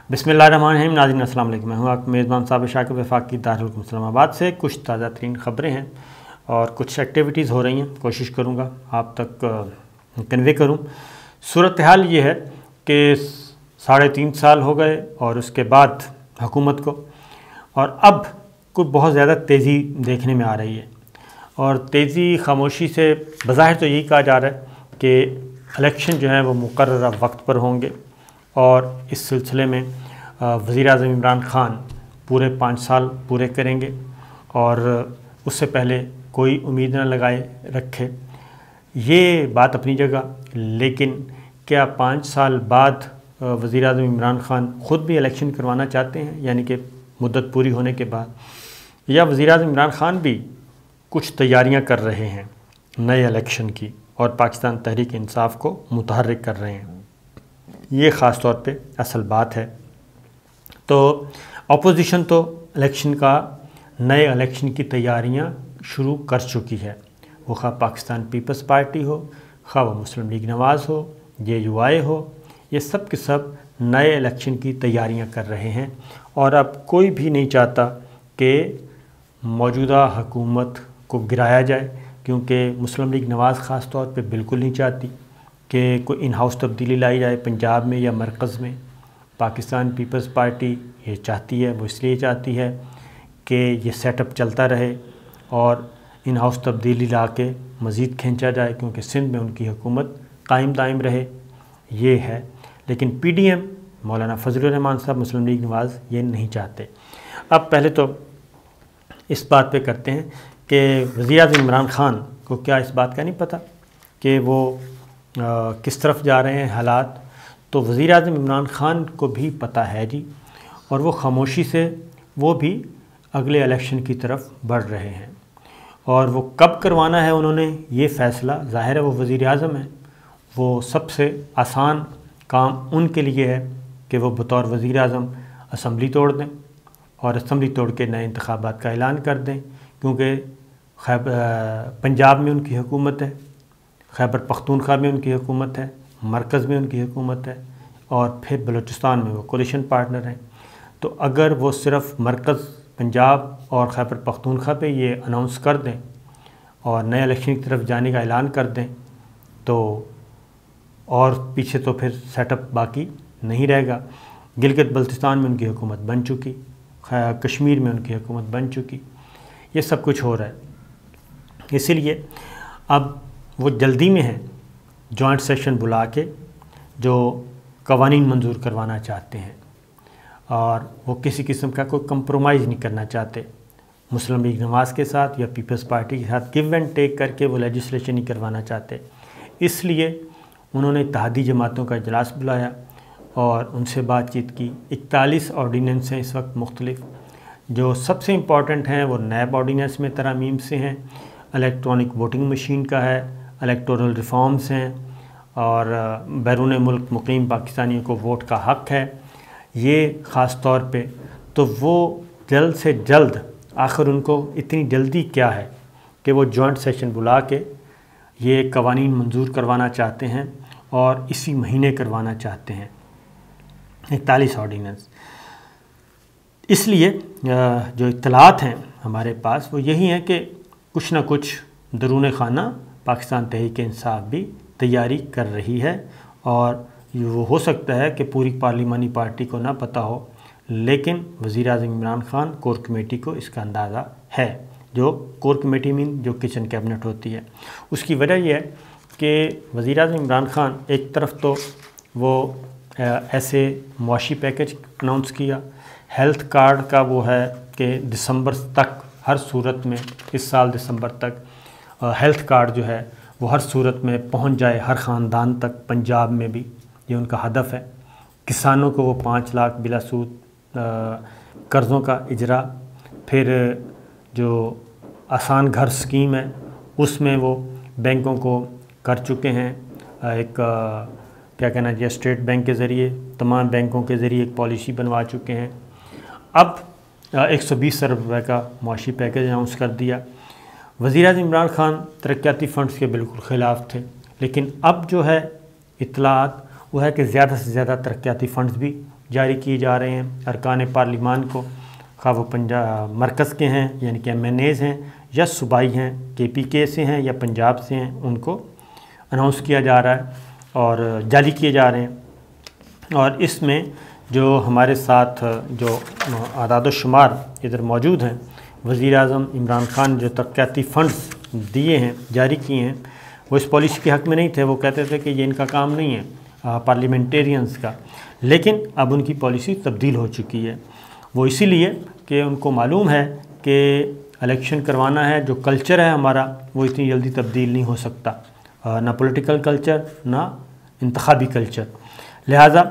बिस्मिल्लाहिर्रहमानिर्रहीम। नाज़रीन अस्सलाम वालेकुम। मैं हूँ आपका मेज़बान साबिर शाकिब वफाकी दारुल इस्लामाबाद से। कुछ ताज़ा तरीन ख़बरें हैं और कुछ एक्टिविटीज़ हो रही हैं, कोशिश करूँगा आप तक कन्वे करूँ। सूरत हाल ये है कि 3.5 साल हो गए और उसके बाद हुकूमत को, और अब कुछ बहुत ज़्यादा तेज़ी देखने में आ रही है। और तेज़ी खामोशी से बज़ाहिर तो यही कहा जा रहा है कि इलेक्शन जो है वो मुकर्ररा वक्त पर होंगे, और इस सिलसिले में वज़ीर-ए-आज़म इमरान खान पूरे 5 साल पूरे करेंगे और उससे पहले कोई उम्मीद न लगाए रखे। ये बात अपनी जगह, लेकिन क्या 5 साल बाद वज़ीर-ए-आज़म इमरान खान ख़ुद भी इलेक्शन करवाना चाहते हैं, यानी कि मुद्दत पूरी होने के बाद, या वज़ीर-ए-आज़म इमरान खान भी कुछ तैयारियां कर रहे हैं नए इलेक्शन की और पाकिस्तान तहरीक इंसाफ को मुतहर्रिक कर रहे हैं? ये ख़ास तौर पे असल बात है। तो अपोजिशन तो इलेक्शन का, नए इलेक्शन की तैयारियां शुरू कर चुकी है। वो खा पाकिस्तान पीपल्स पार्टी हो, खा वो मुस्लिम लीग नवाज़ हो, JUI हो, ये सब के सब नए इलेक्शन की तैयारियां कर रहे हैं। और अब कोई भी नहीं चाहता कि मौजूदा हुकूमत को गिराया जाए, क्योंकि मुस्लिम लीग नवाज़ ख़ास तौर पे बिल्कुल नहीं चाहती कि कोई इन हाउस तब्दीली लाई जाए पंजाब में या मरकज़ में। पाकिस्तान पीपल्स पार्टी ये चाहती है, वो इसलिए चाहती है कि ये सेटअप चलता रहे और इन हाउस तब्दीली ला के मज़ीद खींचा जाए, क्योंकि सिंध में उनकी हुकूमत कायम दायम रहे, ये है। लेकिन PDM मौलाना फजलुर रहमान साहब, मुस्लिम लीग नवाज़, ये नहीं चाहते। अब पहले तो इस बात पे करते हैं कि वज़ीर-ए-आज़म इमरान खान को क्या इस बात का नहीं पता कि वो किस तरफ जा रहे हैं हालात? तो वज़ीर-ए-आज़म इमरान खान को भी पता है जी, और वो खामोशी से वो भी अगले इलेक्शन की तरफ बढ़ रहे हैं। और वो कब करवाना है उन्होंने ये फ़ैसला, ज़ाहिर है वो वज़ीर-ए-आज़म है, वो सबसे आसान काम उनके लिए है कि वो बतौर वज़ीर-ए-आज़म असम्बली तोड़ दें और असम्बली तोड़ के नए इंतखाबात का ऐलान कर दें, क्योंकि पंजाब में उनकी हुकूमत है, खैबर पख्तूनख्वा में उनकी हुकूमत है, मरकज़ में उनकी हुकूमत है, और फिर बलूचिस्तान में वो कोलिशन पार्टनर हैं। तो अगर वो सिर्फ़ मरकज़ पंजाब और खैबर पख्तूनख्वा पे ये अनाउंस कर दें और नए इलेक्शन की तरफ जाने का ऐलान कर दें, तो और पीछे तो फिर सेटअप बाकी नहीं रहेगा। गिलगित बल्तिस्तान में उनकी हुकूमत बन चुकी, कश्मीर में उनकी हुकूमत बन चुकी, ये सब कुछ हो रहा है। इसीलिए अब वो जल्दी में हैं जॉइंट सेशन बुला के जो कवानीन मंजूर करवाना चाहते हैं, और वो किसी किस्म का कोई कंप्रोमाइज़ नहीं करना चाहते मुस्लिम लीग नवाज़ के साथ या पीपल्स पार्टी के साथ। गिव एंड टेक करके वो लेजिस्लेशन नहीं करवाना चाहते। इसलिए उन्होंने इत्तेहादी जमातों का इजलास बुलाया और उनसे बातचीत की। 41 ऑर्डीनेंस हैं इस वक्त मुख्तलिफ। जो सबसे इम्पॉर्टेंट हैं वो नैब ऑर्डीनेंस में तरमीम से हैं, इलेक्ट्रॉनिक वोटिंग मशीन का है, इलेक्टोरल रिफॉर्म्स हैं, और बैरून मुल्क मुकीम पाकिस्तानियों को वोट का हक़ है। ये ख़ास तौर पे तो वो जल्द से जल्द, आखिर उनको इतनी जल्दी क्या है कि वो जॉइंट सेशन बुला के ये कवानीन मंजूर करवाना चाहते हैं और इसी महीने करवाना चाहते हैं 41 ऑर्डीनेंस। इसलिए जो इत्तलात हैं हमारे पास वो यही हैं कि कुछ ना कुछ दरून खाना पाकिस्तान तहरीक इंसाफ भी तैयारी कर रही है, और वो हो सकता है कि पूरी पार्लिमानी पार्टी को ना पता हो, लेकिन वज़ीर-ए-आज़म इमरान खान कोर कमेटी को इसका अंदाज़ा है। जो कोर कमेटी मीन जो किचन कैबिनेट होती है, उसकी वजह यह है कि वज़ीर-ए-आज़म इमरान खान एक तरफ तो वो ऐसे मुआशी पैकेज अनाउंस किया, हेल्थ कार्ड का वो है कि दिसंबर तक हर सूरत में, इस साल दिसंबर तक हेल्थ कार्ड जो है वो हर सूरत में पहुंच जाए हर ख़ानदान तक, पंजाब में भी ये उनका हदफ है। किसानों को वो 5 लाख बिलासूद कर्ज़ों का इजरा, फिर जो आसान घर स्कीम है उसमें वो बैंकों को कर चुके हैं एक क्या कहना चाहिए, स्टेट बैंक के ज़रिए, तमाम बैंकों के ज़रिए एक पॉलिसी बनवा चुके हैं। अब 120 अरब रुपये का मुआशी पैकेज अनाउंस कर दिया। वज़ीर-ए-आज़म इमरान खान तरक्याती फ़ंड्स के बिल्कुल ख़िलाफ़ थे, लेकिन अब जो है इत्तलात वो है कि ज़्यादा से ज़्यादा तरक्याती फ़ंड्स भी جاری کیے جا رہے ہیں ارکان پارلیمان کو، خواہ وہ مرکز کے ہیں یعنی کہ MNAs ہیں یا صوبائی ہیں، KPK سے ہیں یا پنجاب سے ہیں، ان کو اناؤنس کیا جا رہا ہے اور جاری کیے جا رہے ہیں۔ اور اس میں جو ہمارے ساتھ جو اعداد و شمار ادھر موجود ہیں، وزیر اعظم عمران خان جو ترقیاتی فنڈز دیے ہیں، جاری کیے ہیں، وہ اس پالیسی کے حق میں نہیں تھے۔ وہ کہتے تھے کہ یہ ان کا کام نہیں ہے پارلیمنٹیرینز کا، لیکن اب ان کی پالیسی تبدیل ہو چکی ہے۔ وہ اسی لیے کہ ان کو معلوم ہے کہ الیکشن کروانا ہے، جو کلچر ہے ہمارا وہ اتنی جلدی تبدیل نہیں ہو سکتا، نہ پولیٹیکل کلچر نہ انتخابی کلچر۔ لہٰذا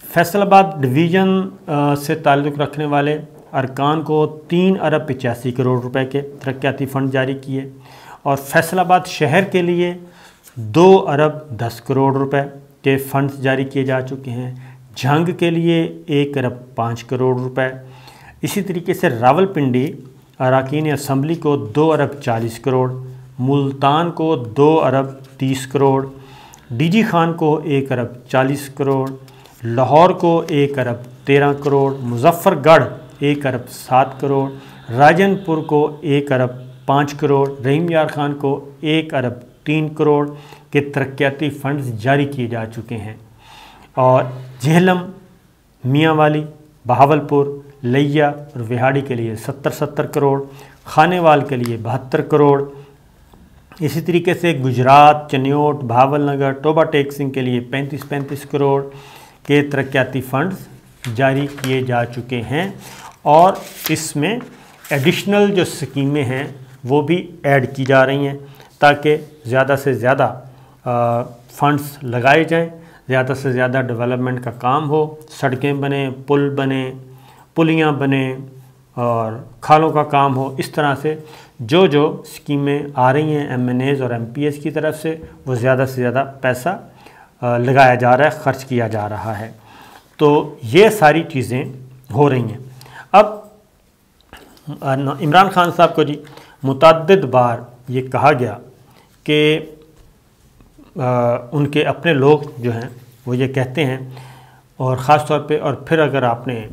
فیصل آباد ڈویژن سے تعلق رکھنے والے ارکان کو 3 ارب 85 کروڑ روپے کے ترقیاتی فنڈ جاری کیے، اور فیصل آباد شہر کے لیے 2 ارب 10 کروڑ روپے کے فنڈز جاری کیے جا چکے ہیں، جھنگ کے لیے 1 ارب 5 کروڑ روپے، اسی طریقے سے راولپنڈی اراکین اسمبلی کو 2 ارب 40 کروڑ، ملتان کو 2 ارب 30 کروڑ، DG خان کو 1 ارب 40 کروڑ، لاہور کو 1 ارب 13 کروڑ، مظفر گڑھ 1 ارب 7 کروڑ، راجن پور کو 1 ارب 5 کروڑ، رحیم یار خان کو 1 ارب 3 کروڑ کے ترقیاتی فنڈز جاری کیے جا چکے ہیں۔ اور جہلم، میاں والی، بہاولپور، لیا اور وہاڑی کے لیے 70 کروڑ، خانے وال کے لیے 72 کروڑ، اسی طریقے سے گجرات، چنیوٹ، بھاول نگر، ٹوبا ٹیک سنگھ کے لیے 35 کروڑ کے ترقیاتی فنڈز جاری کیے جا چکے ہیں۔ اور اس میں ایڈیشنل جو سکیمیں ہیں وہ بھی ایڈ کی جا رہی ہیں تاکہ زیادہ سے زیادہ فنڈز لگائے جائیں، زیادہ سے زیادہ ڈیولپمنٹ کا کام ہو، سڑکیں بنیں، پل بنیں، پلیاں بنیں اور کھالوں کا کام ہو۔ اس طرح سے جو سکیمیں آ رہی ہیں MNAs اور MPs کی طرف سے، وہ زیادہ سے زیادہ پیسہ لگایا جا رہا ہے، خرچ کیا جا رہا ہے۔ تو یہ ساری چیزیں ہو رہی ہیں۔ اب عمران خان صاحب کو متعدد بار یہ کہا گیا کہ ان کے اپنے لوگ جو ہیں وہ یہ کہتے ہیں، اور خاص طور پہ اور پھر اگر آپ نے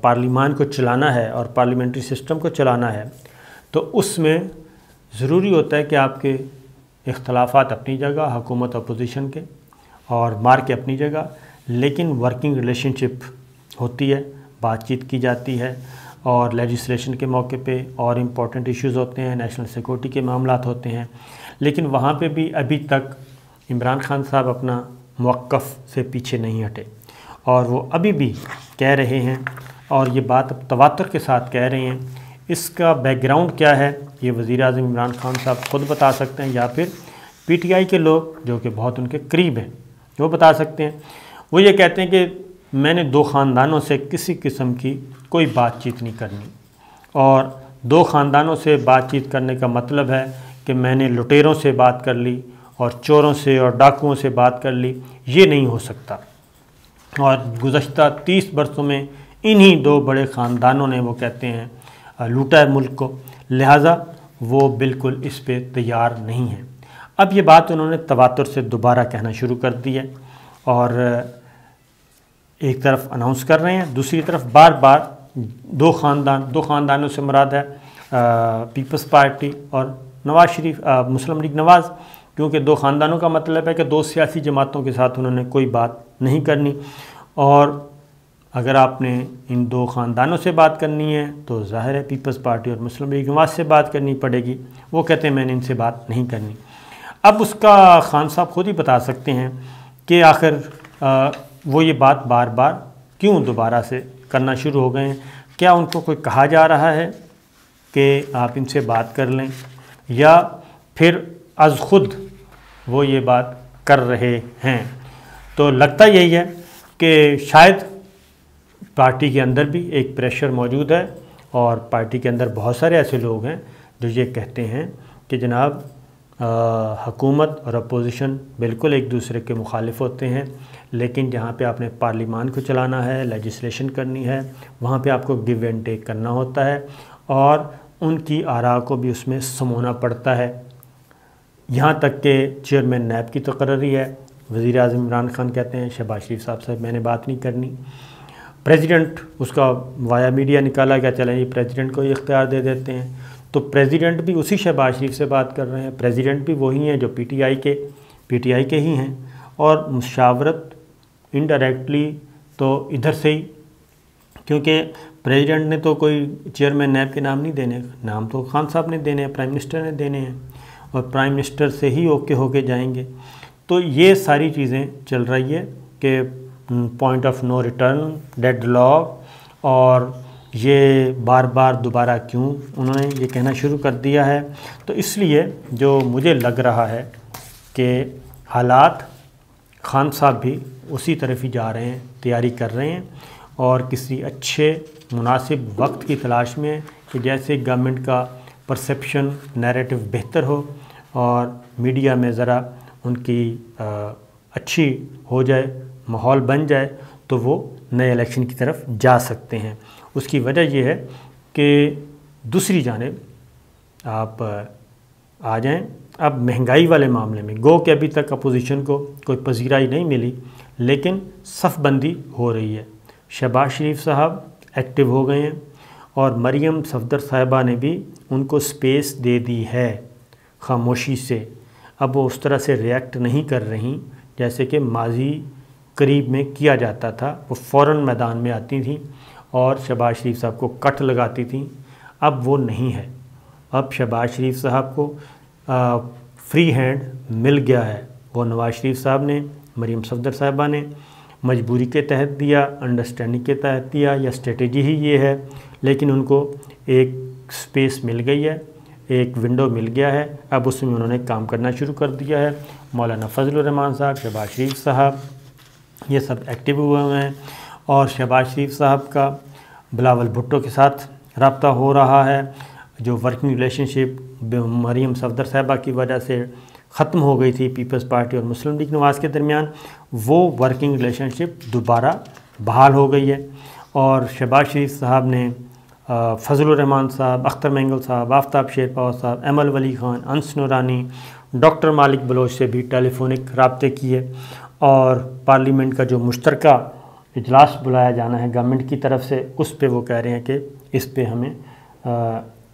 پارلیمان کو چلانا ہے اور پارلیمنٹری سسٹم کو چلانا ہے تو اس میں ضروری ہوتا ہے کہ آپ کے اختلافات اپنی جگہ، حکومت اپوزیشن کے اور مار کے اپنی جگہ، لیکن ورکنگ ریلیشن شپ ہوتی ہے، بات چیت کی جاتی ہے، اور لیجسلیشن کے موقع پہ اور امپورٹنٹ ایشوز ہوتے ہیں، نیشنل سیکورٹی کے معاملات ہوتے ہیں، لیکن وہاں پہ بھی ابھی تک عمران خان صاحب اپنا موقف سے پیچھے نہیں ہٹے، اور وہ ابھی بھی کہہ رہے ہیں، اور یہ بات اب تواتر کے ساتھ کہہ رہے ہیں۔ اس کا بیک گراؤنڈ کیا ہے یہ وزیر اعظم عمران خان صاحب خود بتا سکتے ہیں، یا پھر PTI کے لوگ جو کہ بہت ان کے قریب ہیں وہ بتا سکتے ہیں۔ وہ یہ کہتے ہیں کہ میں نے 2 خاندانوں سے کسی قسم کی کوئی بات چیت نہیں کرنی، اور 2 خاندانوں سے بات چیت کرنے کا مطلب ہے کہ میں نے لٹیروں سے بات کر لی اور چوروں سے اور ڈاکوؤں سے بات کر لی، یہ نہیں ہو سکتا۔ اور گزشتہ 30 برسوں میں انہی 2 بڑے خاندانوں نے وہ کہتے ہیں لوٹا ہے ملک کو، لہٰذا وہ بالکل اس پہ تیار نہیں ہیں۔ اب یہ بات انہوں نے تواتر سے دوبارہ کہنا شروع کر دی ہے، اور ایک طرف اناؤنس کر رہے ہیں، دوسری طرف بار بار 2 خاندانوں سے مراد ہے پیپلز پارٹی اور نواز شریف، مسلم لیگ نواز، کیونکہ 2 خاندانوں کا مطلب ہے کہ 2 سیاسی جماعتوں کے ساتھ انہوں نے کوئی بات نہیں کرنی، اور اگر آپ نے ان 2 خاندانوں سے بات کرنی ہے تو ظاہر ہے پیپلز پارٹی اور مسلم لیگ نواز سے بات کرنی پڑے گی۔ وہ کہتے ہیں میں نے ان سے بات نہیں کرنی۔ اب اس کا خان صاحب خود ہی بتا سکتے ہیں کہ آخر وہ یہ بات بار بار کیوں دوبارہ سے کرنا شروع ہو گئے ہیں۔ کیا ان کو کوئی کہا جا رہا ہے کہ آپ ان سے بات کر لیں، یا پھر از خود وہ یہ بات کر رہے ہیں؟ تو لگتا یہی ہے کہ شاید پارٹی کے اندر بھی ایک پریشر موجود ہے، اور پارٹی کے اندر بہت سارے ایسے لوگ ہیں جو یہ کہتے ہیں کہ جناب حکومت اور اپوزیشن بالکل ایک دوسرے کے مخالف ہوتے ہیں، لیکن جہاں پہ آپ نے پارلیمان کو چلانا ہے، لیجسلیشن کرنی ہے، وہاں پہ آپ کو گیو اینڈ ٹیک کرنا ہوتا ہے، اور ان کی آراء کو بھی اس میں سمونا پڑتا ہے۔ یہاں تک کہ چیئرمین نیب کی تقرری ہے، وزیر اعظم عمران خان کہتے ہیں شہباز شریف صاحب سے میں نے بات نہیں کرنی، प्रेसिडेंट उसका वाया मीडिया निकाला गया, चलें जी प्रेसिडेंट को ही इख्तियार दे देते हैं। तो प्रेसिडेंट भी उसी शहबाज शरीफ से बात कर रहे हैं, प्रेसिडेंट भी वही हैं जो पीटीआई के ही हैं, और मुशावरत इनडायरेक्टली तो इधर से ही, क्योंकि प्रेसिडेंट ने तो कोई चेयरमैन नैब के नाम नहीं देने, नाम तो खान साहब ने देने हैं, प्राइम मिनिस्टर ने देने हैं, और प्राइम मिनिस्टर से ही ओके होके जाएंगे। तो ये सारी चीज़ें चल रही है कि point of no return, deadlock, और ये बार बार दोबारा क्यों उन्होंने ये कहना शुरू कर दिया है। तो इसलिए जो मुझे लग रहा है कि हालात खान साहब भी उसी तरफ ही जा रहे हैं, तैयारी कर रहे हैं, और किसी अच्छे मुनासिब वक्त की तलाश में कि जैसे गवर्नमेंट का परसेप्शन नैरेटिव बेहतर हो और मीडिया में ज़रा उनकी अच्छी हो जाए, माहौल बन जाए, तो वो नए इलेक्शन की तरफ जा सकते हैं। उसकी वजह यह है कि दूसरी जानिब आप आ जाएं, अब महंगाई वाले मामले में गो कि अभी तक अपोजिशन को कोई पजीराई नहीं मिली, लेकिन सफ़बंदी हो रही है। शहबाज शरीफ साहब एक्टिव हो गए हैं, और मरियम सफदर साहिबा ने भी उनको स्पेस दे दी है खामोशी से। अब वो उस तरह से रिएक्ट नहीं कर रही जैसे कि माजी करीब में किया जाता था। वो फ़ौरन मैदान में आती थी और शहबाज शरीफ साहब को कट लगाती थी। अब वो नहीं है। अब शहबाज शरीफ साहब को फ्री हैंड मिल गया है। वो नवाज़ शरीफ साहब ने, मरियम सफदर साहिबा ने मजबूरी के तहत दिया, अंडरस्टैंडिंग के तहत दिया, या स्ट्रेटजी ही ये है, लेकिन उनको एक स्पेस मिल गई है, एक विंडो मिल गया है। अब उसमें उन्होंने काम करना शुरू कर दिया है। मौलाना फजलुर रहमान साहब, शहबाज शरीफ साहब, ये सब एक्टिव हुए हैं, और शहबाज शरीफ साहब का बिलावल भुट्टो के साथ रब्ता हो रहा है। जो वर्किंग रिलेशनशिप मरियम सफदर साहिबा की वजह से ख़त्म हो गई थी पीपल्स पार्टी और मुस्लिम लीग नवाज़ के दरमियान, वो वर्किंग रिलेशनशिप दोबारा बहाल हो गई है। और शहबाज शरीफ साहब ने फजलुर रहमान साहब, अख्तर मैंगल साहब, आफ्ताब शेरपाव साहब, एमल वली ख़ान, अंस नूरानी, डॉक्टर मालिक बलोच से भी टेलीफोनिक रब्ते किए, और पार्लियामेंट का जो मुश्तरका इजलास बुलाया जाना है गवर्नमेंट की तरफ से, उस पे वो कह रहे हैं कि इस पे हमें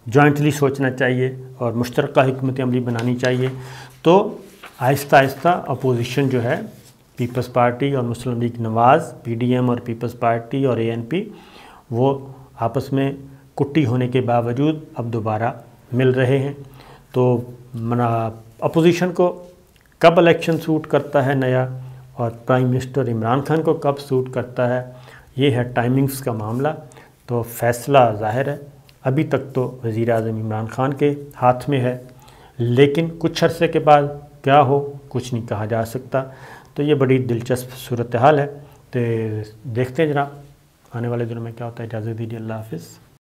जॉइंटली सोचना चाहिए और मुश्तरका हिकमत अमली बनानी चाहिए। तो आहिस्ता आहिस्ता अपोजिशन जो है, पीपल्स पार्टी और मुस्लिम लीग नवाज़, पीडीएम और पीपल्स पार्टी और एएनपी, वो आपस में कुट्टी होने के बावजूद अब दोबारा मिल रहे हैं। तो अपोजिशन को कब इलेक्शन सूट करता है नया, और प्राइम मिनिस्टर इमरान खान को कब सूट करता है, ये है टाइमिंग्स का मामला। तो फ़ैसला ज़ाहिर है अभी तक तो वज़ीर आज़म इमरान खान के हाथ में है, लेकिन कुछ अरसे के बाद क्या हो कुछ नहीं कहा जा सकता। तो ये बड़ी दिलचस्प सूरत हाल है। तो देखते हैं जनाब आने वाले दिनों में क्या होता है। इजाज़त दीजिए, अल्लाह हाफ़िज़।